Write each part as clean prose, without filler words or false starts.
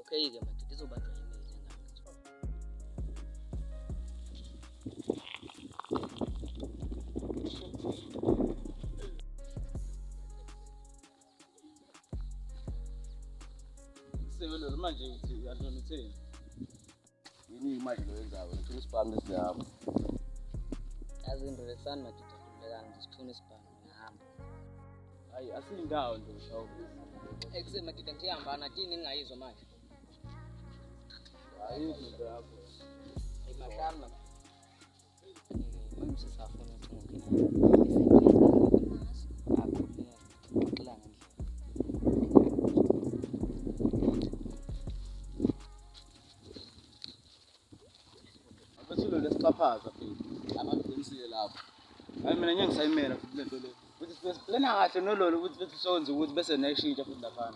Okay ke manje izobanjwa yimeli Sewelo manje uthi adlona utheni? Yini manje lo yenzayo? Ngifuna isiphamu lesiyapho. yazi into lesani manje kuhlekana ngisifuna isibhano ngihamba. Hayi asindawo nje shawu. Ekuse madida ngihamba nathini ngingayizwa manje. Hayi into yakho. Imashana. Manje sisafuna ukuthi Abasilo lesixhaphaza phela. Amabhizinisile lapho. Hayi mina ngeke ngisayimela futhi lento le. Uthi siplana kahle nololo ukuthi bethi sonze ukuthi bese nayishintsha futhi lapha.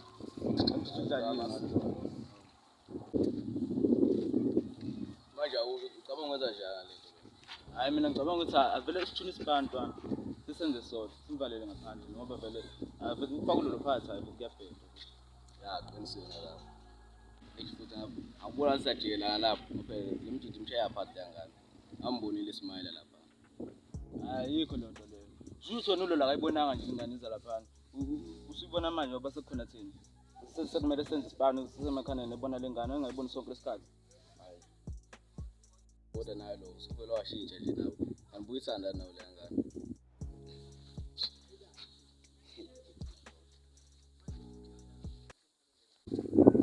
Manje ucabanga ukwenza njani lento? Hayi mina ngicabanga ukuthi avele sithune isibantwana sisenze sodwa simvalele ngaphandle ngoba vele avele ufakulelo phakathi hayi kuyabheka. Ya qinisile lapho. Futhi akubona sisajikelana lapho phela imjiji imshaya phansi yangane. Ambonile ismayila lapha. Ayikho lento leyo. Shutho nololo akayibonanga nje ingane iza lapha. Usibona manje ngoba sekukhona thina. Sekumele senze isibano sisemakhaya nebona lengane engayiboni sonke lesikhathi. Hayi. Kodwa nayo lo usuvela washintsha nje nawe. Angibuyisana nawe le ngane.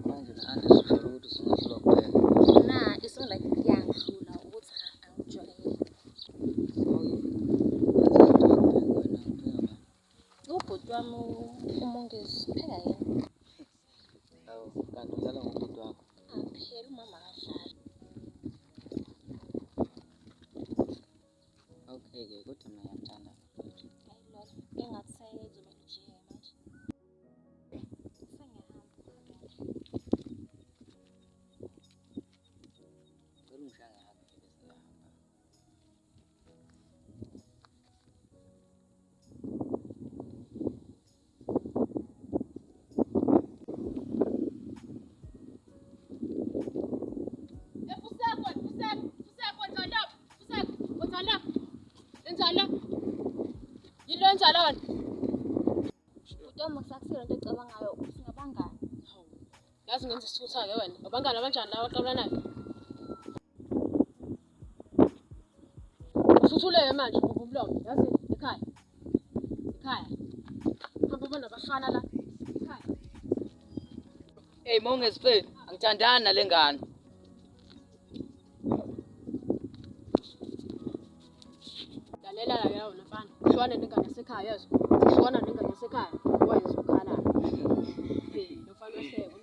manje nande sifuna ukuthi singahlwa kuphela. It's not like iyangihlula ukuthi angijwayele. Ubhuti wami umongezi phela yena. Hawu kanti udlala ngobhuti wakho. Phela umama akadlali. Okay ke kodwa mina ngiyamthanda. Engathi sayeje manje manje. Sengiyahamba. Ngicela ungishange haphi bese ngiyahamba. Yilonjalona. Utoma kusakusela into ecabangayo singabangani. Yazi ngenza isithutha ke wena. Abangani abanjani lawa baxabana nayo? Usuthuleke manje ngomlomo. Yazi ekhaya. Ekhaya. Hamba ubona abafana la. Ekhaya. Hey mawungezifeni angithandani nalengane. Lalela la ke wena mfana. Shwana nengane yasekhaya yazi. Shwana nengane yasekhaya. Wayeza ukhala. Nofana wehleko.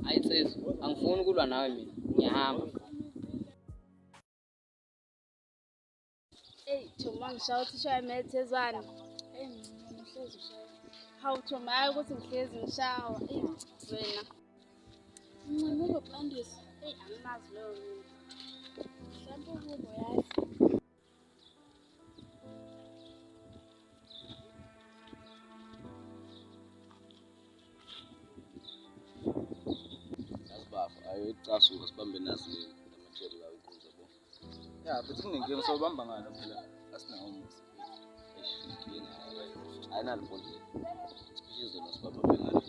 Hayi nsizwa angifuni ukulwa nawe mina. Ngiyahamba. Hey, Thoma ngishawa ukuthi shaya imethezwana. Hey, ngihlezi ushaya. Hawu Thoma hayi ukuthi ngihlezi ngishawa. Wena. Ngimulo Blandisi. Hey, angimazi leyo mina. Mhlawumbe ukubo yazi. Yasibaba ayicasuka sibambe nazi le amajeri lawo iqhuza bo. Ya futhi kunenkinga sobamba ngalo phela asinawo umuzi. Eshikinga ayinalo bonke. Sibizo nosibaba bengalo.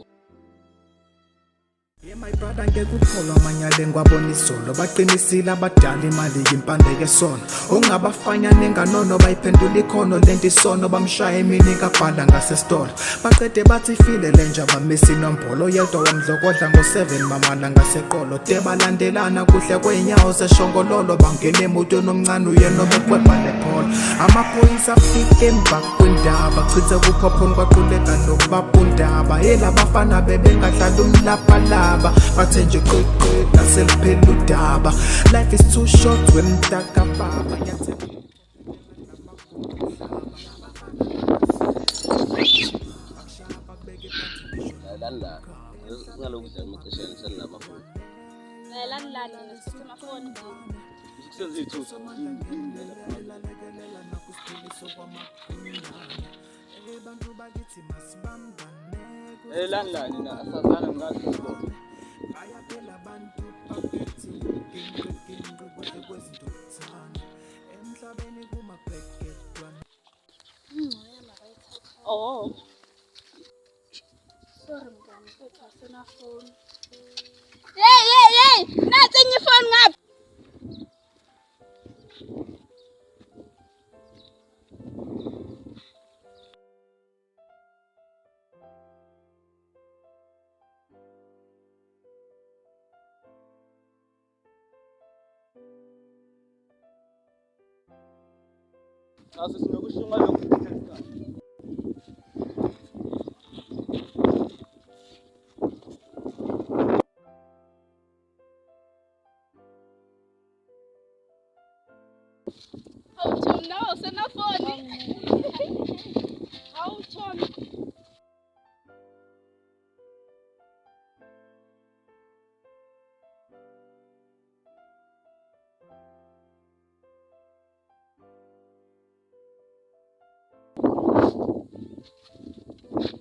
My brother ngekukholwa amanyale ngwabona izolo baqinisile abadala imali yimpande yesono ongabafanya nenganono bayiphendula ikhono lento isono bamshaya emini kabhala ngasesitolo baqede bathi file lenja bamisa inombolo yedwa wamdlokodla ngo7 mamala ngaseqolo de balandelana kuhle kweinyawo seshongololo bangena emotweni omncane uyena obekwebha lephola amaphoyisa afike emva kwendaba chithe kuphophoni kwaquleka nokubabundaba elabafana bebengadlala umlaphalapa bathe nje qiqi naseliphela udaba life is too short wemdaka baba Lala ngaloku dla amaxesha esalabafuni Lana nesisemafoni. Kusenza ithuthi lana nina asazana ngathi sport Oh. Sorry mngani, mfethu asenafoni. Hey! Nathi enye ifoni ngapha. asisinokushinga lokhu Hawu Tom, nawe usenafoni. Hawu Tom.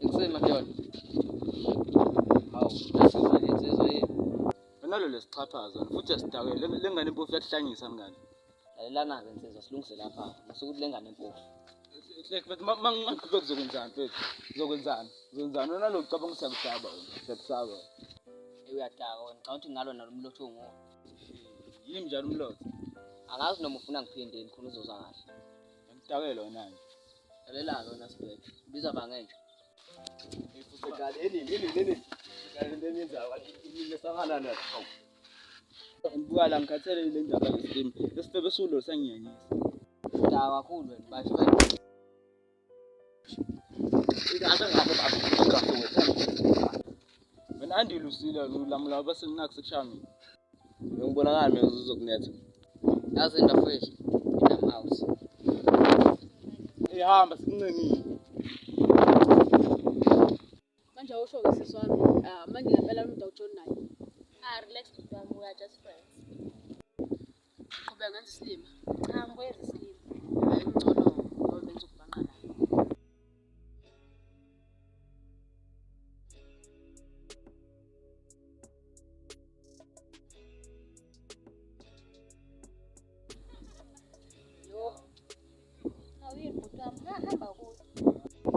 Ikusema kuyona. Hawu, asimali insizwa yini? nalo lesixhaphaza futhi asidakele lengane impofu yakuhlangisa mngani Lalelana ke insizwa silungise lapha. Masukuthi lengane empofu. But mangaqhubeka kuzokwenzani mfethu uzokwenzani nalo cabanga usiyabusaba usiyabusaba Uyadaka wena. Cha ukuthi ngalo nalomlotho ongo. yini njalo umlotho Angazi noma ufuna ngiphindeni khona uzoza kahle. ngidakele wena nje Lalela lona sibheke. Ubiza bangenje. ngibuka la ngikhathele le ndaba yesiteam lesifebe sulo sangiyenyisa Daka kakhulu wena. Basho wena. wena andilusile ulamula baseninaku sekushami Ngibonakala mina uzokunetha. Yazi into fresh. Inam house. ehamba sikuncengile Manje awusho ke siswami. Manje ngempela umuntu awujoni naye. Relax mntwana, we are just friends. Qhubeka ngenza isilima. Cha, ngikwenza isilimo. Hayi ngcono ngoba benza ukubangana. Awuyini bhuti wami, hamba kuyo.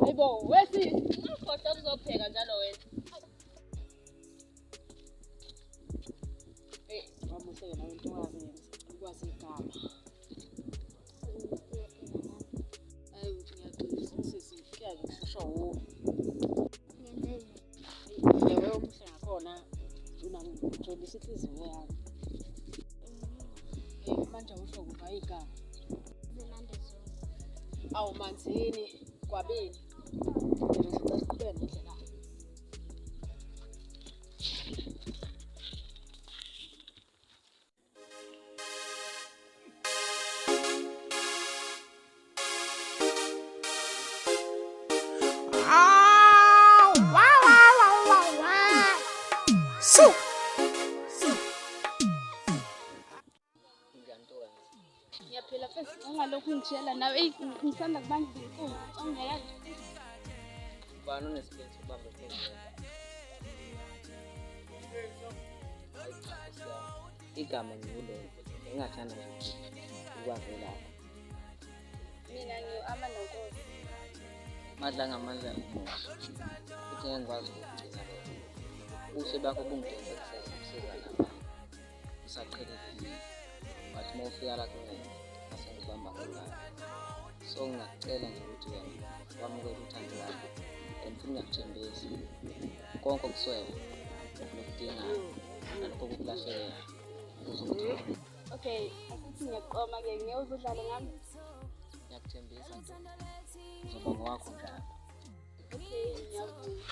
Hayibo, wesi. Ungakhohlwa ukuzopheka njalo wena. Wamuhle nawe ntokazi ukwazi igama. Hayi uthi ngiyaxolisa sisi, kuyazi kusho wo. Yewe umuhle ngakhona. Unami ngijolisa inhliziyo yami. Manje awusho kupha igama. Awu manzini kwabeni. Ngicela siqhubeke nendlela. Ngiyaphila mfethu, ungalokhu ngitshela nawe ngisanda kubanja inkulu. Ongeyala. Ubani onesiphetho ubambe phezulu. Igama ngilona. Engathanda nje ukwavela. Mina ngiyo-Amanda Nkosi. Madla ngamandla umuntu. Futhi ngiyakwazi ukugcina lokho. ubuhle bakho bungidonse kusiza nabanye usaqhelekile wathi uma ufika la kuwena asengibamba ngolwayo so ngingakucela nje ukuthi wena wamukele uthando lwami and futhi ngiyakuthembisa konke okuswele nokudingayo nalokho kokulahlekela uzokuthola. Okay, asithi ngiyaqoma-ke ngiyozudlale ngami. Ngiyakuthembisa nto uzoba ngowakho njalo. Okay, ngiyavuma.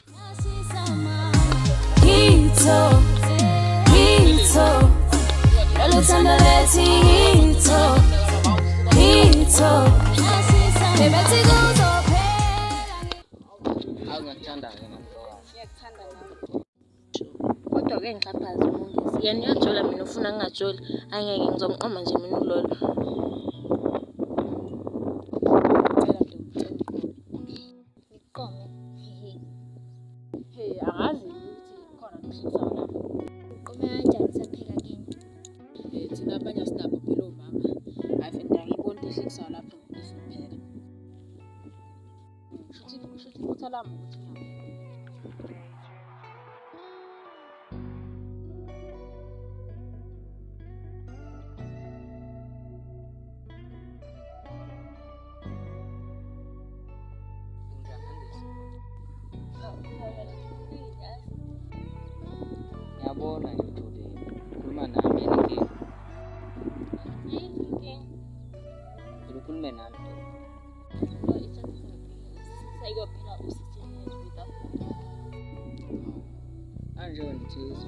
Ngiyakuthanda-ke namhlokwazi. Ngiyakuthanda nami. Kodwa-ke ngixhaphaze umongisi. Yena uyajola mina ufuna ngingajoli. Angeke ngizomqoma nje mina ulolo. Ngicela nje ngicela Ngiqome. Hey, angazi ukuthi khona nokuhlekisayo lapho. Uqome kanjani sapheka kini? Thina abanye asinabo phela omama. Hayi fenda ngibona into ehlekisayo lapho ngizopheka. Shuthi iphutha lami ukuthi ngiyaphi. Ngiyabona nje Julie, khuluma nami yini inkinga? Phela ukhulume nami manje ngithize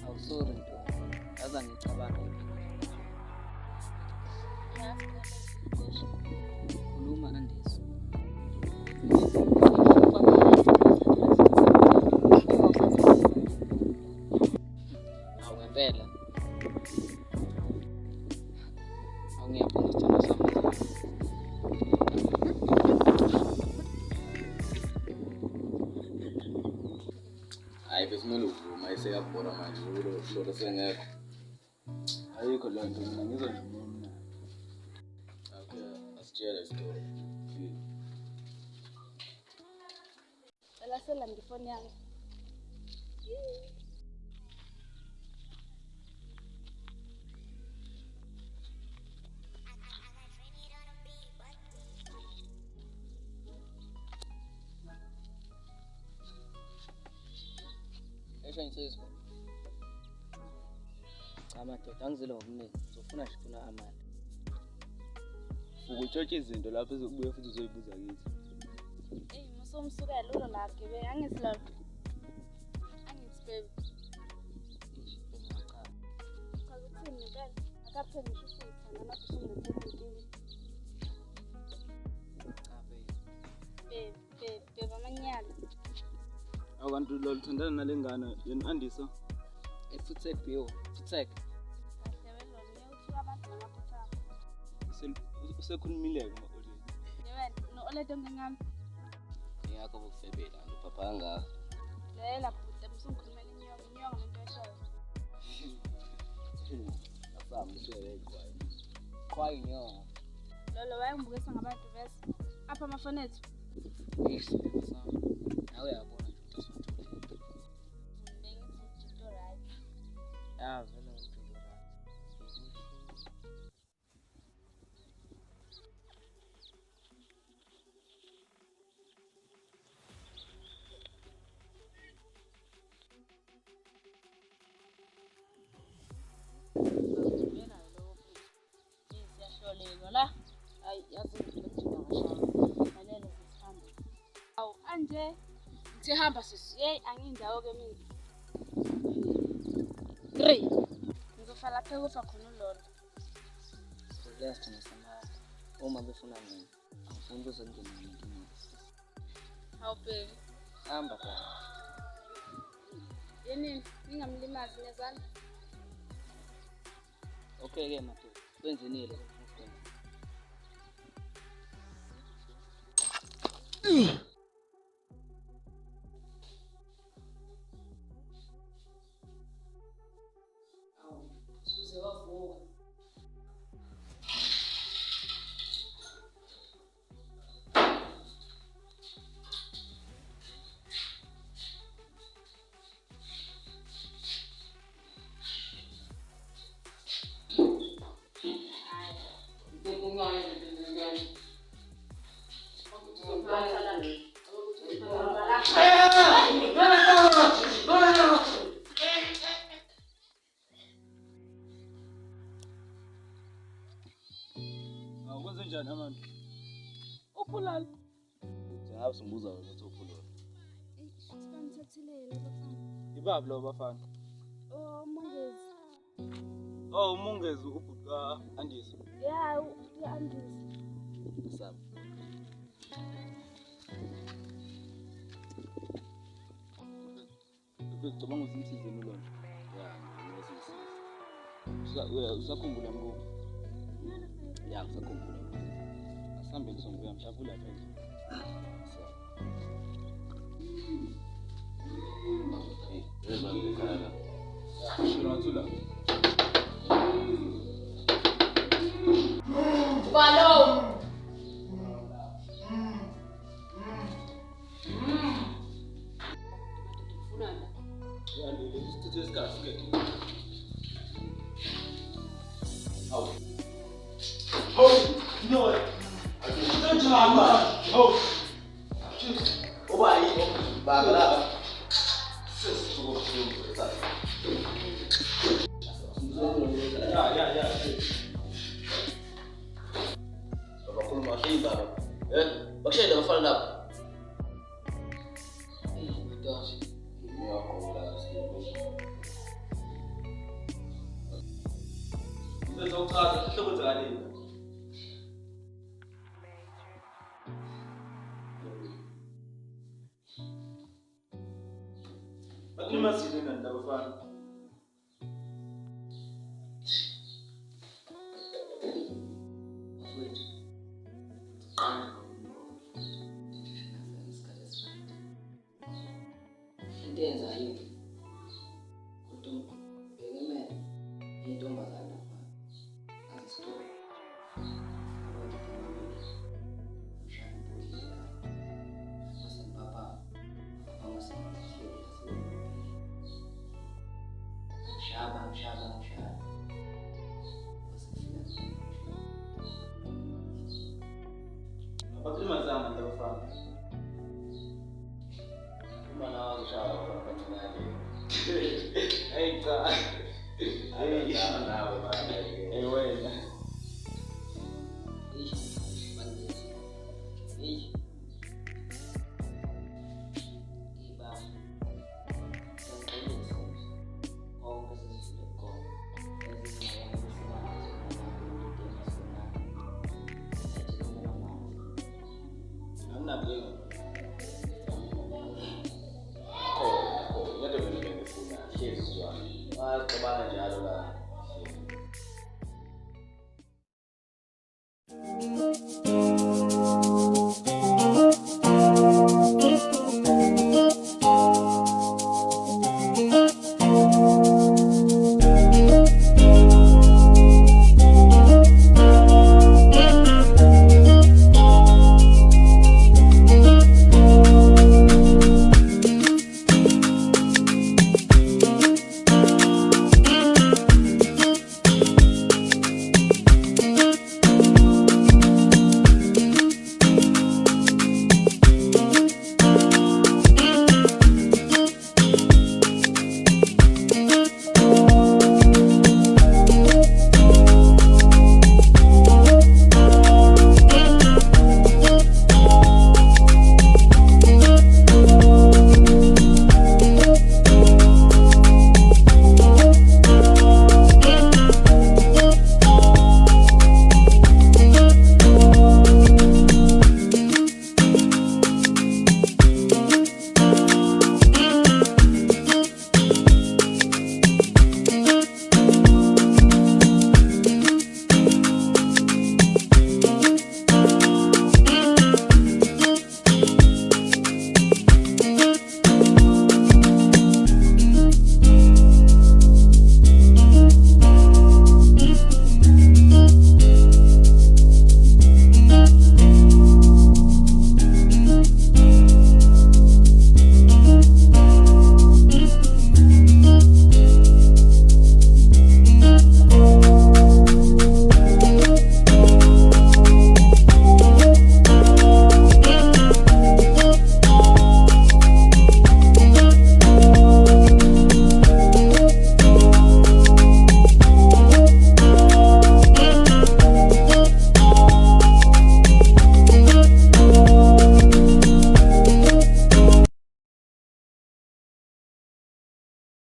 awusori nto yaza ngicabanga khuluma Andisi. Awu ngempela awu ngiyabona isithando sami Hayi besimele uvuma ayiseyabona manje ulo hlolo sengekho. Ayikho le nto mina ngizwa nje umuntu. Okay, asitshela isitori. Cela ngifoni yami. esho insizwa cha madoda angizile ngokuningi ngizofuna nje funa amali Ukutshotshwa izinto lapho ezokubuya futhi uzoyibuza kithi. Hey, musomsukela ulo la gebe angisilolo. Angithi baby. Cha ukuthini ngempela akapheli ngisho usuthanda manje usungethekile. cha babe Beba amanyala. Abantu lo lithandana nalengane yena Andisa. efuthek bio futhek Yabelo ngiyothuka abantu ngamaphutha. Usekhulumileke ngo-Ole. Yabelo no ole donke ngami. ngiyakho bokufebela ngipapha ngaka Lela bhuti musungikhulumela inyongo lento eshoyo. asami usuyekwayo kwayo nyongo Lolo wayengibukisa ngabantu bese. Apha amafoni ethu. asami nawe uyabona nje ukuthi usuthulile Bengithi right. vele ngiphinda Siyashonelwa la. Hayi yazi ngizokwenza ngashaya. Fanele sihambe. Awu anje Sithi hamba sisi. hey angindawo ke mina. 3. Ngizofa lapha ekufa khona ulolo. Siyasithina samali uma befuna mina angifuni ukuze ngene nenkinga Hawu baby. hamba kana Yini ningamlimazi ngezandla. okay ke madoda kwenzenile uzokhulula. Sibamthathelele bafana. Ibaba lo bafana. Oh, Mongezi. Oh, umongezi ubhuka Andisi. Yeah, u-Andisi. Sabe. Ngicabanga ukuthi imsizeni lo nje. Ya, ngiyazisiza. Usakhumbula mbuku? Ya, ngisakhumbula. Asambe ngisongoya mhlawumbe lapha nje. Shirathula. Balo. Funana. Ya, isithuthi esikhathi ke. Awu. No. Don't you Oh. Oba yini? Bangala. Ya. Bakhuluma shayibaba. Bakushayela bafana lapho. Ngidashe. Ngiyakhola sikhulu. Uzokuthatha ihlobo zakalini. Bakulimazile nani labafana? Intenza yini? Kodwa bhekemene intombazana lapha. Azisithola. Abantu bamile. Mshana impoli. Masempapa. Bangasengihleli asebenzi. Shaba. Bakulimazana labafana. Umwana wazishaya kwabantu. Hey, cha. Hey, nawe manje. Hey, wena.